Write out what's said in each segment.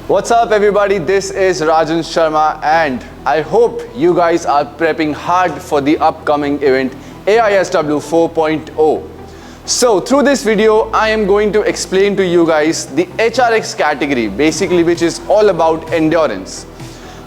What's up everybody, this is Rajan Sharma and I hope you guys are prepping hard for the upcoming event AISW 4.0. So through this video, I am going to explain to you guys the HRX category, basically which is all about endurance.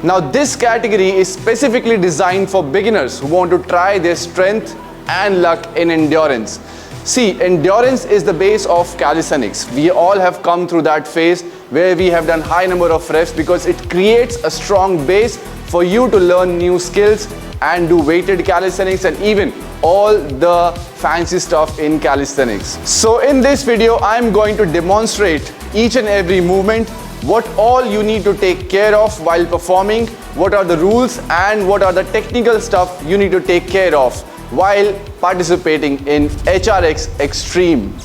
Now this category is specifically designed for beginners who want to try their strength and luck in endurance. See, endurance is the base of calisthenics. We all have come through that phase where we have done high number of reps because it creates a strong base for you to learn new skills and do weighted calisthenics and even all the fancy stuff in calisthenics. So in this video, I'm going to demonstrate each and every movement, what all you need to take care of while performing, what are the rules and what are the technical stuff you need to take care of while participating in HRX Extreme.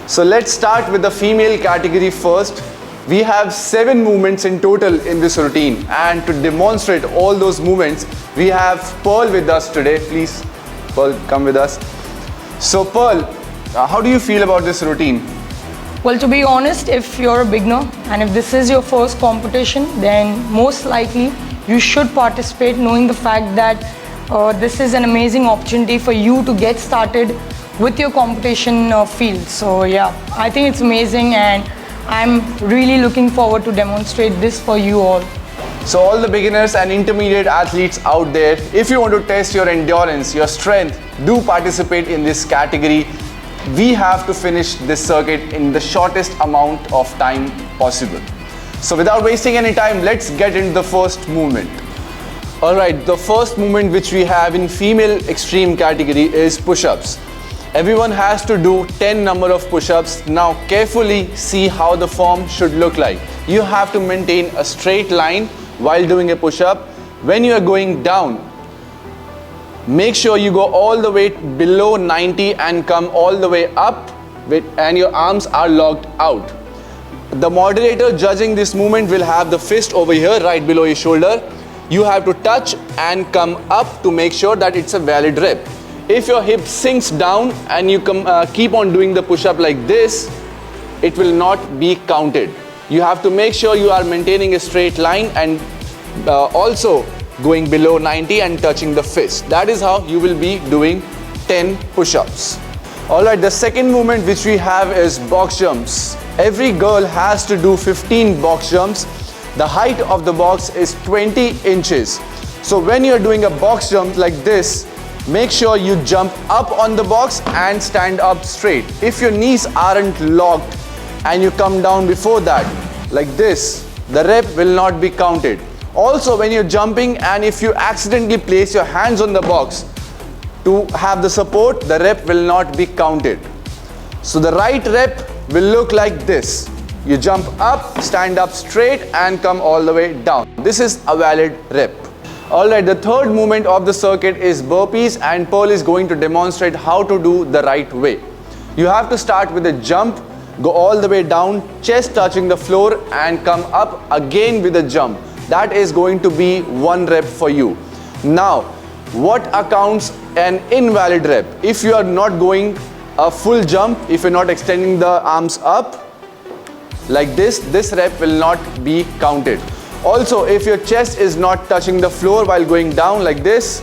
So let's start with the female category first. We have 7 movements in total in this routine, and to demonstrate all those movements, we have Pearl with us today. Please, Pearl, come with us. So Pearl, how do you feel about this routine? Well, to be honest, if you're a beginner and if this is your first competition, then most likely you should participate knowing the fact that this is an amazing opportunity for you to get started with your competition field. So yeah, I think it's amazing and I'm really looking forward to demonstrate this for you all. So all the beginners and intermediate athletes out there, if you want to test your endurance, your strength, do participate in this category. We have to finish this circuit in the shortest amount of time possible. So without wasting any time, let's get into the first movement. Alright, the first movement which we have in female extreme category is push-ups. Everyone has to do 10 number of push-ups. Now carefully see how the form should look like. You have to maintain a straight line while doing a push-up. When you are going down, make sure you go all the way below 90 and come all the way up and your arms are locked out. The moderator judging this movement will have the fist over here right below your shoulder. You have to touch and come up to make sure that it's a valid rep. If your hip sinks down and you keep on doing the push-up like this, it will not be counted. You have to make sure you are maintaining a straight line and also going below 90 and touching the fist. That is how you will be doing 10 push-ups. Alright, the second movement which we have is box jumps. Every girl has to do 15 box jumps. The height of the box is 20 inches. So when you're doing a box jump like this, make sure you jump up on the box and stand up straight. If your knees aren't locked and you come down before that, like this, the rep will not be counted. Also, when you're jumping and if you accidentally place your hands on the box to have the support, the rep will not be counted. So the right rep will look like this. You jump up, stand up straight and come all the way down. This is a valid rep. Alright, the third movement of the circuit is burpees, and Pearl is going to demonstrate how to do the right way. You have to start with a jump, go all the way down, chest touching the floor and come up again with a jump. That is going to be 1 rep for you. Now, what accounts an invalid rep? If you are not going a full jump, if you're not extending the arms up like this rep will not be counted. Also, if your chest is not touching the floor while going down like this,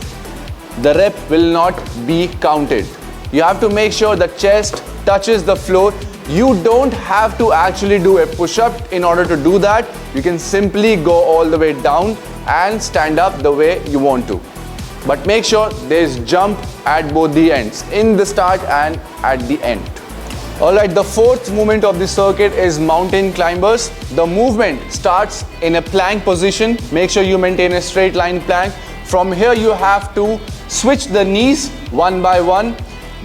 the rep will not be counted. You have to make sure the chest touches the floor. You don't have to actually do a push-up in order to do that. You can simply go all the way down and stand up the way you want to. But make sure there's jump at both the ends, in the start and at the end. Alright, the fourth movement of the circuit is mountain climbers. The movement starts in a plank position. Make sure you maintain a straight line plank. From here you have to switch the knees one by one.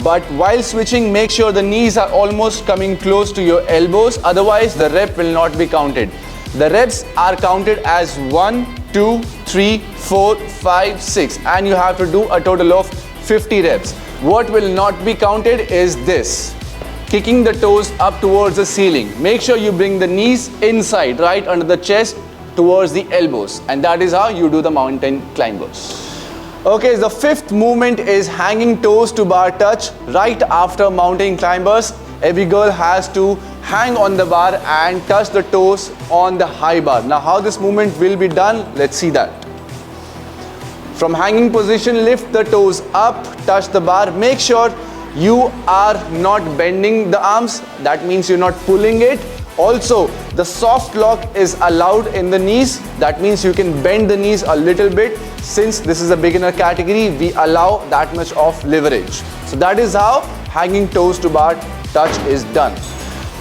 But while switching, make sure the knees are almost coming close to your elbows. Otherwise, the rep will not be counted. The reps are counted as 1, 2, 3, 4, 5, 6. And you have to do a total of 50 reps. What will not be counted is this. Kicking the toes up towards the ceiling. Make sure you bring the knees inside, right under the chest towards the elbows. And that is how you do the mountain climbers. Okay, the fifth movement is hanging toes to bar touch. Right after mountain climbers, every girl has to hang on the bar and touch the toes on the high bar. Now how this movement will be done, let's see that. From hanging position, lift the toes up, touch the bar. Make sure you are not bending the arms. That means you're not pulling it. Also, the soft lock is allowed in the knees. That means you can bend the knees a little bit. Since this is a beginner category, we allow that much of leverage. So that is how hanging toes to bar touch is done.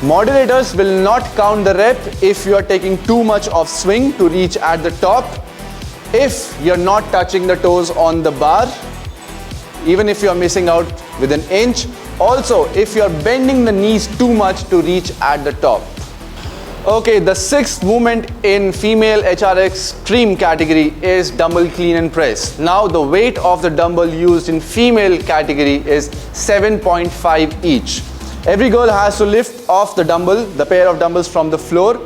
Moderators will not count the rep if you are taking too much of swing to reach at the top. If you're not touching the toes on the bar, even if you're missing out with an inch. Also, if you're bending the knees too much to reach at the top. Okay, the sixth movement in female HRX extreme category is dumbbell clean and press. Now the weight of the dumbbell used in female category is 7.5 each. Every girl has to lift off the dumbbell, the pair of dumbbells from the floor,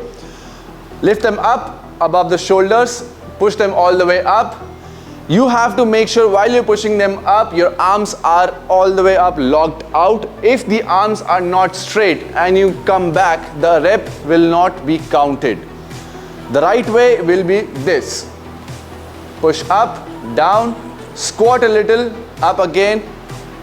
lift them up above the shoulders, push them all the way up. You have to make sure while you're pushing them up, your arms are all the way up, locked out. If the arms are not straight and you come back, the rep will not be counted. The right way will be this. Push up, down, squat a little, up again,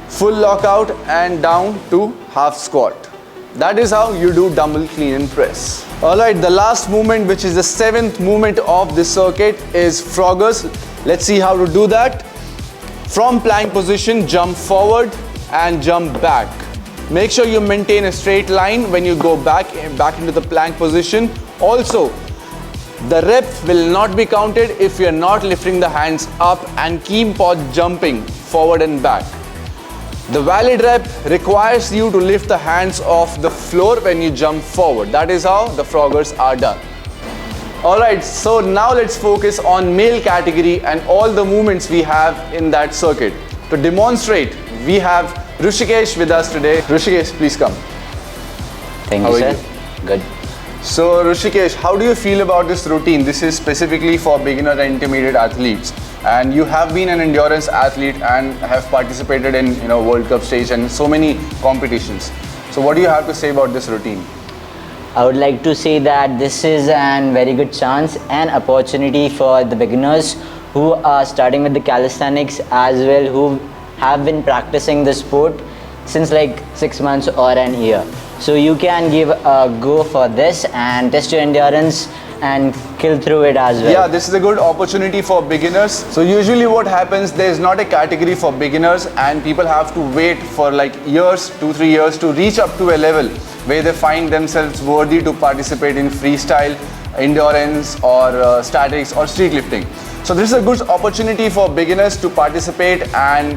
full lockout and down to half squat. That is how you do dumbbell clean and press. Alright, the last movement, which is the seventh movement of this circuit, is froggers. Let's see how to do that. From plank position, jump forward and jump back. Make sure you maintain a straight line when you go back into the plank position. Also, the rep will not be counted if you're not lifting the hands up and keep on jumping forward and back. The valid rep requires you to lift the hands off the floor when you jump forward. That is how the froggers are done. Alright, so now let's focus on male category and all the movements we have in that circuit. To demonstrate, we have Rishikesh with us today. Rishikesh, please come. Thank you, sir. Good. So Rishikesh, how do you feel about this routine? This is specifically for beginner and intermediate athletes. And you have been an endurance athlete and have participated in World Cup stage and so many competitions. So what do you have to say about this routine? I would like to say that this is a very good chance and opportunity for the beginners who are starting with the calisthenics as well, who have been practicing the sport since like 6 months or an year. So you can give a go for this and test your endurance and kill through it as well. Yeah, this is a good opportunity for beginners. So usually what happens, there is not a category for beginners and people have to wait for like years, 2-3 years to reach up to a level where they find themselves worthy to participate in freestyle, endurance or statics or street lifting. So this is a good opportunity for beginners to participate and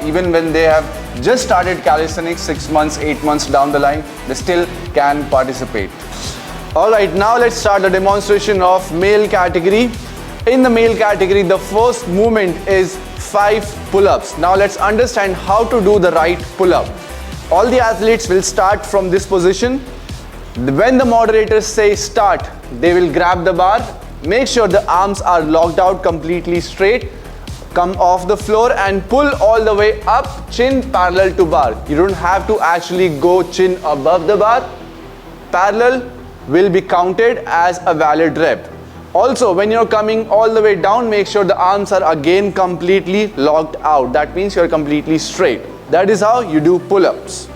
even when they have just started calisthenics 6 months, 8 months down the line, they still can participate. Alright, now let's start the demonstration of male category. In the male category, the first movement is 5 pull-ups. Now let's understand how to do the right pull-up. All the athletes will start from this position. When the moderators say start, they will grab the bar. Make sure the arms are locked out completely straight. Come off the floor and pull all the way up, chin parallel to bar. You don't have to actually go chin above the bar. Parallel will be counted as a valid rep. Also, when you're coming all the way down, make sure the arms are again completely locked out. That means you're completely straight. That is how you do pull-ups.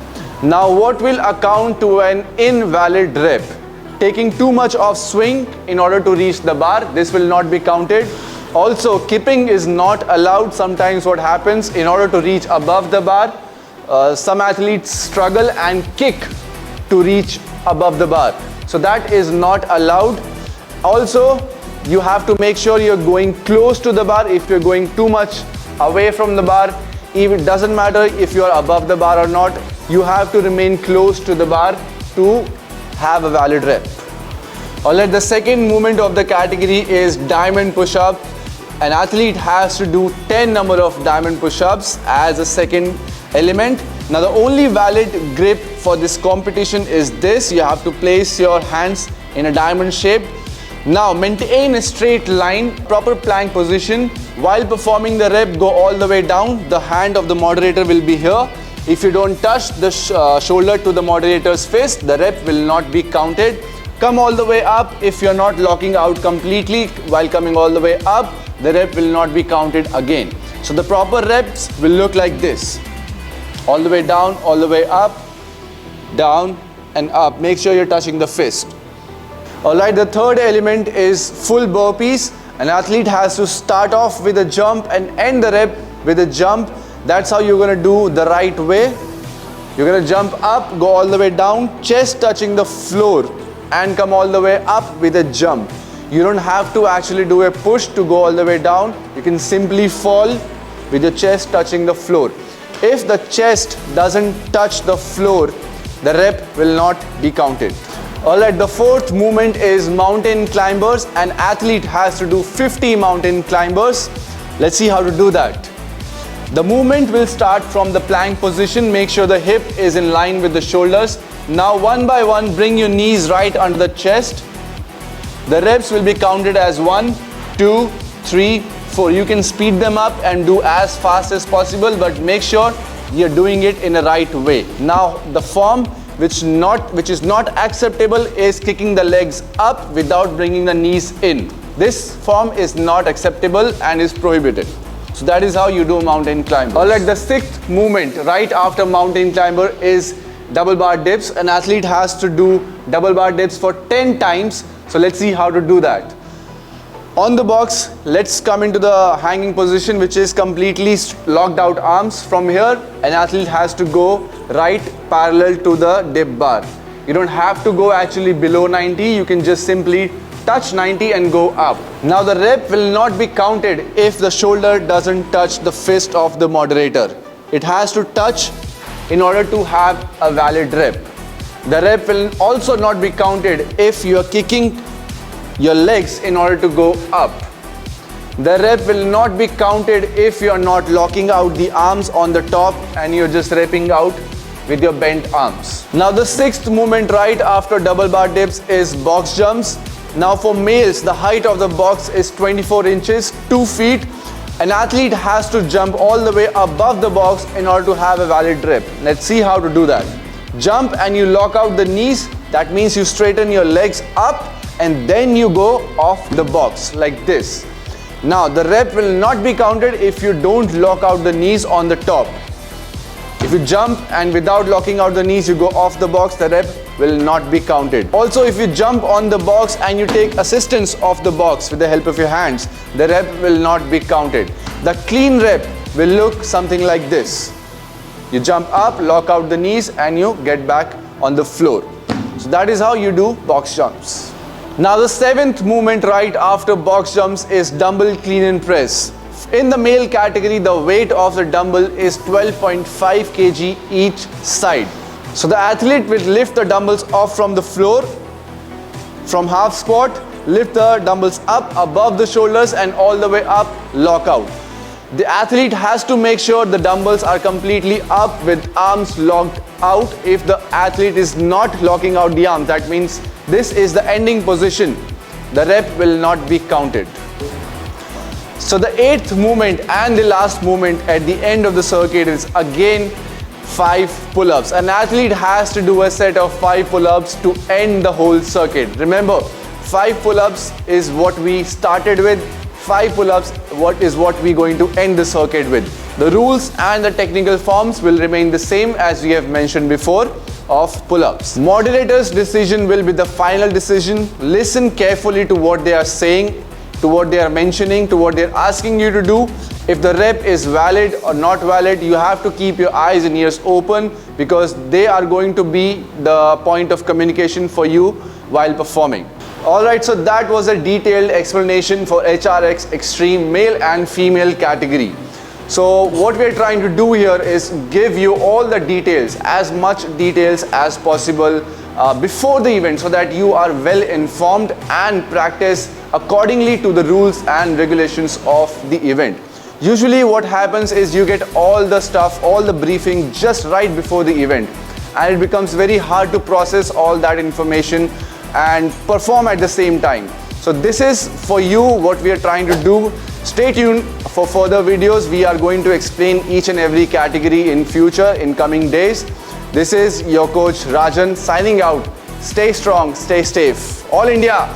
Now, what will account to an invalid rep? Taking too much of swing in order to reach the bar, this will not be counted. Also, kipping is not allowed. Sometimes what happens, in order to reach above the bar, some athletes struggle and kick to reach above the bar. So that is not allowed. Also, you have to make sure you're going close to the bar. If you're going too much away from the bar, it doesn't matter if you're above the bar or not, you have to remain close to the bar to have a valid rep. Alright, the second movement of the category is diamond push-up. An athlete has to do 10 number of diamond push-ups as a second element. Now the only valid grip for this competition is this. You have to place your hands in a diamond shape. Now maintain a straight line, proper plank position. While performing the rep, go all the way down. The hand of the moderator will be here. If you don't touch the shoulder to the moderator's fist, the rep will not be counted. Come all the way up. If you're not locking out completely while coming all the way up, the rep will not be counted again. So the proper reps will look like this. All the way down, all the way up, down and up. Make sure you're touching the fist. Alright, the third element is full burpees. An athlete has to start off with a jump and end the rep with a jump. That's how you're going to do the right way. You're going to jump up, go all the way down, chest touching the floor and come all the way up with a jump. You don't have to actually do a push to go all the way down. You can simply fall with your chest touching the floor. If the chest doesn't touch the floor, the rep will not be counted. Alright, the fourth movement is mountain climbers. An athlete has to do 50 mountain climbers. Let's see how to do that. The movement will start from the plank position. Make sure the hip is in line with the shoulders. Now one by one, bring your knees right under the chest. The reps will be counted as 1, 2, 3, 4. You can speed them up and do as fast as possible, but make sure you're doing it in the right way. Now the form which is not acceptable is kicking the legs up without bringing the knees in. This form is not acceptable and is prohibited. So that is how you do mountain climber. Alright, the sixth movement right after mountain climber is double bar dips. An athlete has to do double bar dips for 10 times. So let's see how to do that. On the box, let's come into the hanging position, which is completely locked out arms. From here, an athlete has to go right parallel to the dip bar. You don't have to go actually below 90. You can just simply touch 90 and go up. Now the rep will not be counted if the shoulder doesn't touch the fist of the moderator. It has to touch in order to have a valid rep. The rep will also not be counted if you are kicking your legs in order to go up. The rep will not be counted if you are not locking out the arms on the top and you're just repping out with your bent arms. Now the sixth movement right after double bar dips is box jumps. Now for males, the height of the box is 24 inches, 2 feet. An athlete has to jump all the way above the box in order to have a valid rep. Let's see how to do that. Jump and you lock out the knees. That means you straighten your legs up and then you go off the box like this. Now the rep will not be counted if you don't lock out the knees on the top. If you jump and without locking out the knees you go off the box, the rep will not be counted. Also, if you jump on the box and you take assistance of the box with the help of your hands, the rep will not be counted. The clean rep will look something like this. You jump up, lock out the knees and you get back on the floor. So that is how you do box jumps. Now the seventh movement right after box jumps is dumbbell clean and press. In the male category, the weight of the dumbbell is 12.5 kg each side. So the athlete will lift the dumbbells off from the floor, from half squat, lift the dumbbells up above the shoulders and all the way up, lock out. The athlete has to make sure the dumbbells are completely up with arms locked out. If the athlete is not locking out the arms, that means this is the ending position. The rep will not be counted. So the eighth movement and the last movement at the end of the circuit is again 5 pull-ups. An athlete has to do a set of 5 pull-ups to end the whole circuit. Remember, 5 pull-ups is what we started with. 5 pull-ups is what we're going to end the circuit with. The rules and the technical forms will remain the same as we have mentioned before of pull-ups. Moderator's decision will be the final decision. Listen carefully to what they are saying, to what they are mentioning, to what they are asking you to do. If the rep is valid or not valid, you have to keep your eyes and ears open because they are going to be the point of communication for you while performing. Alright, so that was a detailed explanation for HRX Extreme male and female category. So what we are trying to do here is give you all the details, as much details as possible before the event so that you are well informed and practice accordingly to the rules and regulations of the event. Usually what happens is you get all the stuff, all the briefing just right before the event, and it becomes very hard to process all that information and perform at the same time. So this is for you what we are trying to do. Stay tuned for further videos. We are going to explain each and every category in future, in coming days. This is your coach Rajan signing out. Stay strong, stay safe. All India.